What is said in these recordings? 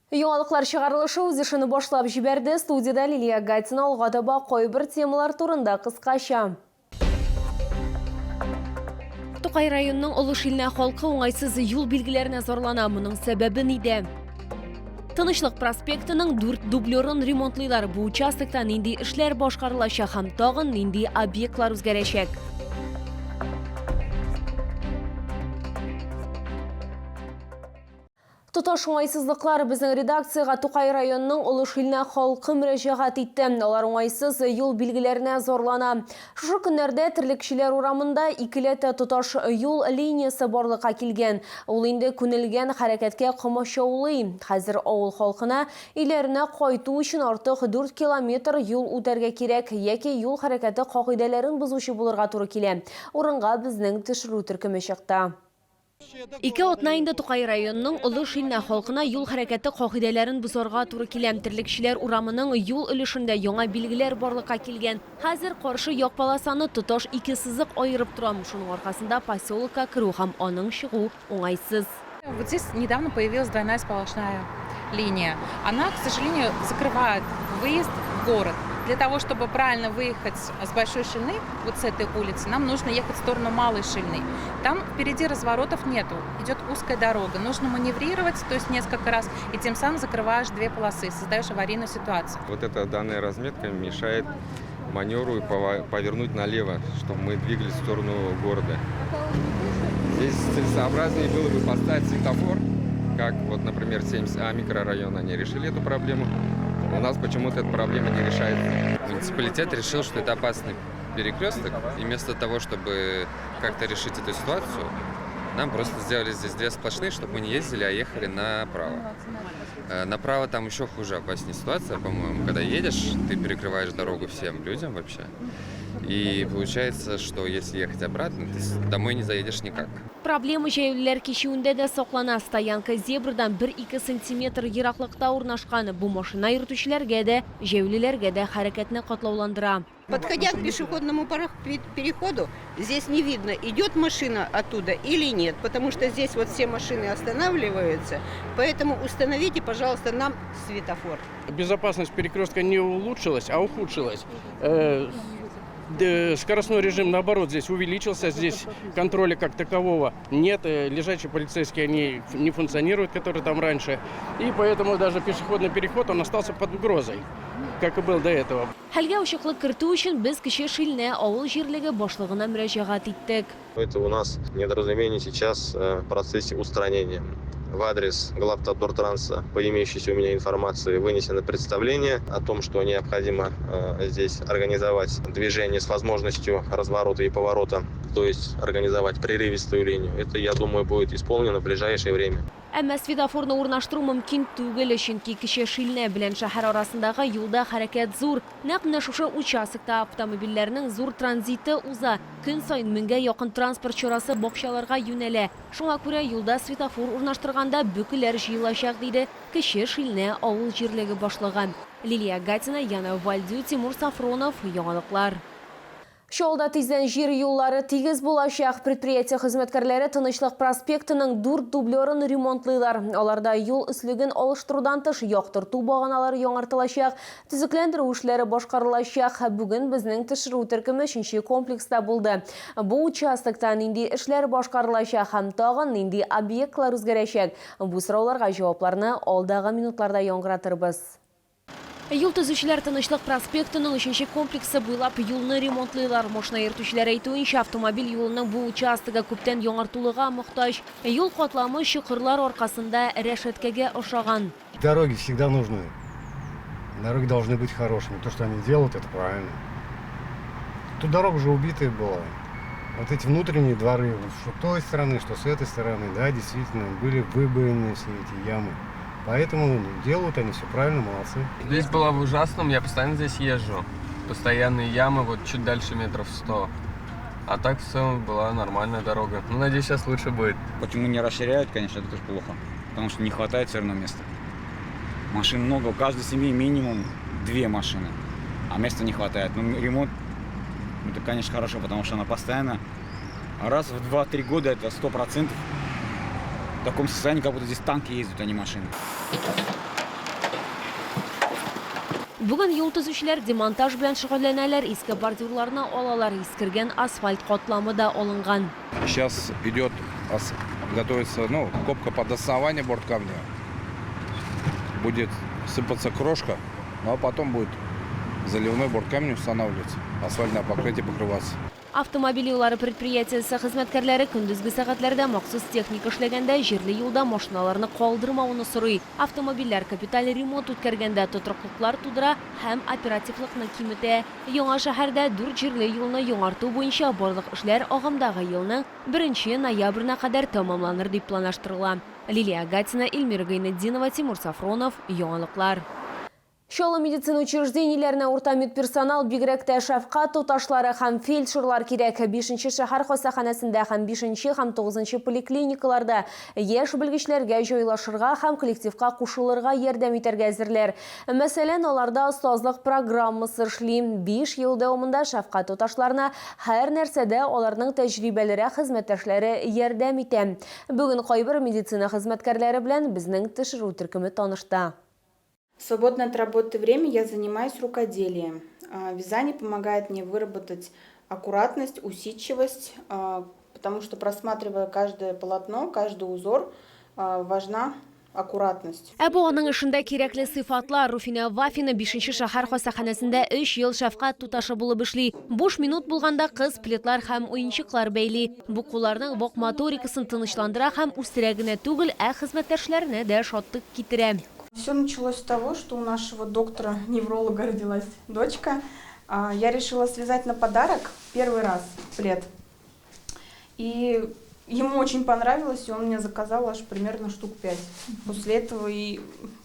Яңалыклар чыгарылышы үз ишин башлап җибәрде. Студияда Лилия Гатина алга таба кайбер темалар турында кыскача. Тукай районының Олы Шилнә халкы уңайсыз юл билгеләренә зарлана. Моның сәбәбе нидә? Тынычлык проспектының 4 дублерын ремонтлыйлар. Бу участокта нинди эшләр башкарылачак һәм тагын нинди объектлар үзгәрәчәк? Тоташ уңайсызлыклар безнең редакцияга Тукай районының Олы Шилнә халкы мөрәҗәгать итте. Алар уңайсыз юл билгеләренә зарлана. Шушы көннәрдә терлекчеләр урамында икеләтә тоташ юл линиясе барлыкка килгән. Ул инде күнелгән хәрәкәткә комачаулый. Хәзер авыл халкына өйләренә кайту өчен артык 4 километр юл үтәргә кирәк, яки юл хәрәкәте кагыйдәләрен бузучы булырга туры килә. Урынга безнең төшерү төркеме чыкты. Ике атна инде Тукай районының Олы Шилнә халкына юл хәрәкәте кагыйдәләрен бозарга туры килә. Терлекчеләр урамының юл өлешендә яңа билгеләр барлыкка килгән. Хәзер каршы як полосаны тоташ 2 сызык аерып тора. Шуның аркасында поселокка керү һәм аның чыгу уңайсыз. Вот здесь недавно появилась двойная сплошная линия. Она, к сожалению, закрывает выезд в город. Для того, чтобы правильно выехать с Большой Шильны, вот с этой улицы, нам нужно ехать в сторону Малой Шильны. Там впереди разворотов нету, идет узкая дорога. Нужно маневрировать, то есть несколько раз, и тем самым закрываешь 2 полосы, создаешь аварийную ситуацию. Вот эта данная разметка мешает маневру и повернуть налево, чтобы мы двигались в сторону города. Здесь целесообразнее было бы поставить светофор, как вот, например, 70А микрорайон, они решили эту проблему. У нас почему-то эта проблема не решается. Муниципалитет решил, что это опасный перекресток, и вместо того, чтобы как-то решить эту ситуацию, нам просто сделали здесь 2 сплошные, чтобы мы не ездили, а ехали направо. Направо там еще хуже, опаснее ситуация, по-моему. Когда едешь, ты перекрываешь дорогу всем людям вообще. И получается, что если ехать обратно, ты домой не заедешь никак. Проблема җәяүлеләр кичүендә дә саклана. Стоянка зебрадан 1-2 сантиметр ераклыкта урнашкан. Бу машина йөртүчеләргә дә, җәяүлеләргә дә хәрәкәтне катлауландыра. Подходя к пешеходному переходу, здесь не видно, идет машина оттуда или нет, потому что здесь вот все машины останавливаются. Поэтому установите, пожалуйста, нам светофор. Безопасность перекрестка не улучшилась, а ухудшилась. Скоростной режим, наоборот, здесь увеличился, здесь контроля как такового нет, лежачие полицейские они не функционируют, которые там раньше, и поэтому даже пешеходный переход, он остался под угрозой, как и был до этого. Хәлгә ачыклык кертү өчен без Кече Шилнә авыл җирлеге башлыгына мөрәҗәгать иттек. Это у нас недоразумение сейчас в процессе устранения. В адрес главтодортранса, по имеющейся у меня информации, вынесено представление о том, что необходимо здесь организовать движение с возможностью разворота и поворота, то есть организовать прерывистую линию. Это, я думаю, будет исполнено в ближайшее время. Әмма светофорны урнаштыру мөмкин түгел, чөнки Кече Шилнә белән шәһәр арасындагы юлда хәрәкәт зур. Нәкъ менә шушы участокта автомобильләрнең зур транзиты уза. Көн саен 1000гә якын транспорт чарасы бакчаларга юнәлә. Шуңа күрә юлда светофор урнаштырганда бөкеләр җыелачак, диде Кече Шилнә авыл җирлеге башлыгы. Лилия Гатина, Яна Вальдю, Тимур Сафронов, Яңалыклар. Шолда тиздән җир юллары тигез булачак. Предприятие хезмәткәрләре Тынычлык проспектының 4 дублерын ремонтлыйлар. Аларда юл өслеген алыштырудан тыш яктырту баганалары яңартылачак, төзекләндерү эшләре башкарылачак. Бүген безнең төшерү төркеме 3нче комплекста булды. Бу участокта нинди эшләр башкарылачак һәм тагын нинди объектлар үзгәрәчәк? Бу сорауларга җавапларны алдагы минутларда яңгыратырбыз. Юл төзүчеләр Тынычлык проспектының 3нче комплексы буйлап юлны ремонтлыйлар. Машина йөртүчеләр әйтүенчә, автомобиль юлының бу участогы күптән яңартылуга мохтаҗ. Юл катламы чокырлар аркасында рәшәткәгә ошаган. Дороги всегда нужны. Дороги должны быть хорошими. То, что они делают, это правильно. Тут дорога уже убитая была. Вот эти внутренние дворы, что с той стороны, что с этой стороны, да, действительно, были выбоены все эти ямы. Поэтому делают они все правильно, молодцы. Здесь было в ужасном, я постоянно здесь езжу. Постоянные ямы, вот чуть дальше метров 100. А так в целом была нормальная дорога. Ну, надеюсь, сейчас лучше будет. Почему не расширяют, конечно, это тоже плохо. Потому что не хватает все равно места. Машин много, у каждой семьи минимум 2 машины. А места не хватает. Ну, ремонт, это, конечно, хорошо, потому что она постоянно. Раз в 2-3 года это 100%. В таком состоянии, как будто здесь танки ездят, а не машины. Bugun yo'l tuzuvchilar demontaj bilan shug'ullanadilar, eski bordyurlarni olalar, eskirgan asfalt qatlami da olingan. Сейчас идет, готовится, копка под основание борткамня. Будет сыпаться крошка, ну а потом будет заливной борткамень устанавливаться, асфальтное покрытие покрываться. Avtomobil yo'llari предприятиясы xizmatkorlari kunduzgi soatlarda maxsus texnika ishlaganda yerli yo'lda mashinalarni qoldirmavini so'ray. Avtomobillar kapital remont o'tkazganda to'triqliklar tudira ham operativlikni kimitadi. Yangi shaharda dur yerli yo'lni yang'artuv bo'yicha barliq ishlar og'imdagi yilning 1-noyabrina qadar tamomlanir deb planlashtirilgan. Liliya Gatina, Elmira Gayneddinova, Timur Safronov, Yangiliklar. Şolı meditsina учрежденияларына орта медперсонал бигрәктә шәфкать туташлары һәм фельдшерлар кирәк. 5-нче шәһәр хастаханәсендә һәм 5-нче һәм 9-нчы поликлиникаларда яшь белгечләргә җайлашырга һәм коллективка кушылырга ярдәм итәргә әзерләр. Мәсәлән, аларда остазлык программасы эшли. 5 ел дәвамында шәфкать туташларына һәр нәрсәдә аларның тәҗрибәләре хезмәттәшләре ярдәм итә. Бүген кайбер медицина хезмәткәрләре белән безнең тикшерү төркеме танышты. В свободное от работы время я занимаюсь рукоделием. Вязание помогает мне выработать аккуратность, усидчивость, потому что, просматривая каждое полотно, каждый узор, важна аккуратность. Әбу аның эшендә кирәкле сыйфатлар. Руфина Вафина 5-нче шәһәр хастаханәсендә 3 ел шәфкать туташы булып эшли. Буш минут булганда кыз плетлар һәм уенчыклар бәйли. Бу кулларның вак моторикасын тынычландыра һәм үстерә генә түгел, хезмәттәшләренә дә шатлык китерә. Все началось с того, что у нашего доктора-невролога родилась дочка. Я решила связать на подарок первый раз плед. И ему очень понравилось, и он мне заказал аж примерно штук 5. После этого и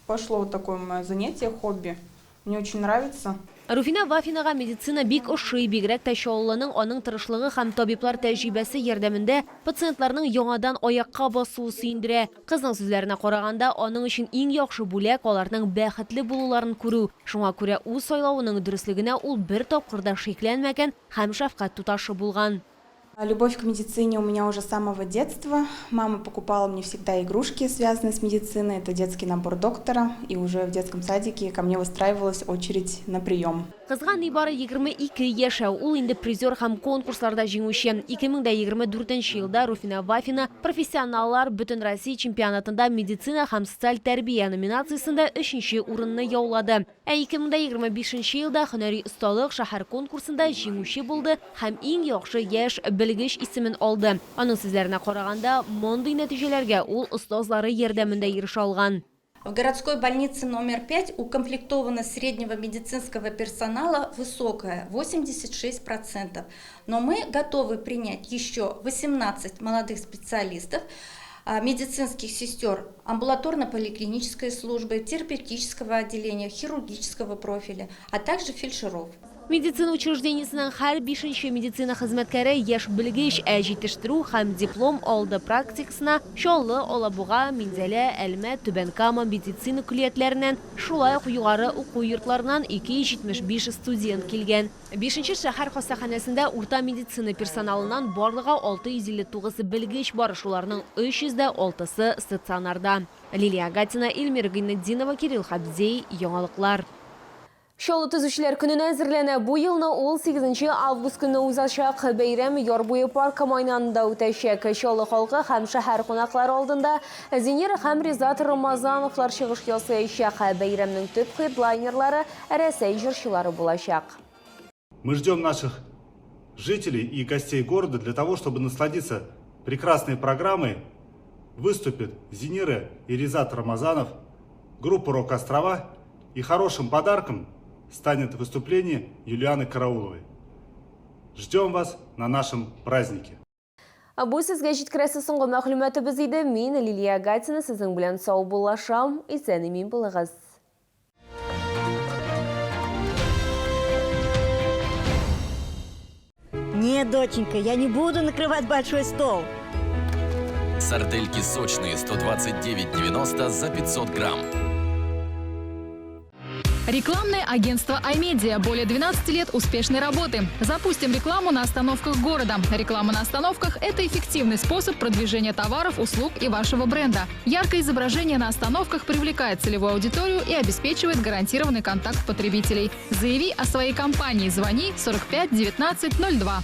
пошло вот такое мое занятие, хобби. Мне очень нравится. Руфина Вафинага медицина бик ошый, бигрәк тә шауллының аның тырышлыгы һәм табиблар тәҗрибәсе ярдәмендә пациентларның яңадан аякка басуы сөендерә. Кызның сүзләренә караганда, аның өчен иң яхшы бүләк аларның бәхетле булуларын күрү. Шуңа күрә үз сайлавының дөрестлегенә ул бер тапкыр да шикләнмәгән һәм шәфкать туташы булган. Любовь к медицине у меня уже с самого детства. Мама покупала мне всегда игрушки, связанные с медициной. Это детский набор доктора. И уже в детском садике ко мне выстраивалась очередь на прием. Кызга нибары 22 яшь, ул инде призер һәм конкурсларда җиңүче. 2024 елда Руфина Вафина профессионаллар бөтен Россия чемпионатында медицина һәм социаль тәрбия номинациясендә 3-нче урынны яулады. 2025 елда һөнәри осталык шәһәр конкурсында җиңүче булды һәм иң яхшы яшь белгеч исемен алды. Аның сүзләренә караганда, мондый нәтиҗәләргә ул остазлары ярдәмендә ирешә алган. В городской больнице номер 5 укомплектованность среднего медицинского персонала высокая, 86%. Но мы готовы принять еще 18 молодых специалистов, медицинских сестер амбулаторно-поликлинической службы, терапевтического отделения, хирургического профиля, а также фельдшеров. Медицина учреждениесенең һәр 5-нче медицина хезмәткәре яшь белгеч җитештерү һәм диплом алды практикасына Чаллы, Алабуга, Минзәлә, Әлмәт, Түбән-Кама медицина көллиятләреннән, шулай ук югары уку йортларыннан 275 студент килгән. 5-нче шәһәр хастаханәсендә урта медицина персоналыннан барлыгы 659 белгеч бар, шуларның 306-сы стационарда. Лилия Гатина, Эльмира Гайнетдинова, Кирилл Хабзей, Яңалыклар. Шолы төзүчеләр көненә әзерләнә. Бу елны ул 8 август көнне узачак. Бәйрәм Ярбуе паркы майданында үтәчәк. Шолы халкы һәм шәһәр кунаклары алдында Зинер һәм Ризат Рамазановлар чыгыш ясаячак. Бәйрәмнең төп хедлайнерлары Рәсәй җырчылары булачак. Мы ждем наших жителей и гостей города для того, чтобы насладиться прекрасной программой. Выступят Зинера и Ризат Рамазанов, группа «Рок-Острова», и хорошим подарком станет выступление Юлианы Карауловой. Ждем вас на нашем празднике. Бу сезгә җиткерәсе соңгы мәгълүматыбыз иде. Мин Лилия Гатина, сезнең белән сау булашам. Исән-имин булыгыз. Нет, доченька, я не буду накрывать большой стол. Сардельки сочные 129,90 за 500 грамм. Рекламное агентство iMedia. Более 12 лет успешной работы. Запустим рекламу на остановках города. Реклама на остановках – это эффективный способ продвижения товаров, услуг и вашего бренда. Яркое изображение на остановках привлекает целевую аудиторию и обеспечивает гарантированный контакт потребителей. Заяви о своей компании. Звони 45 19 02.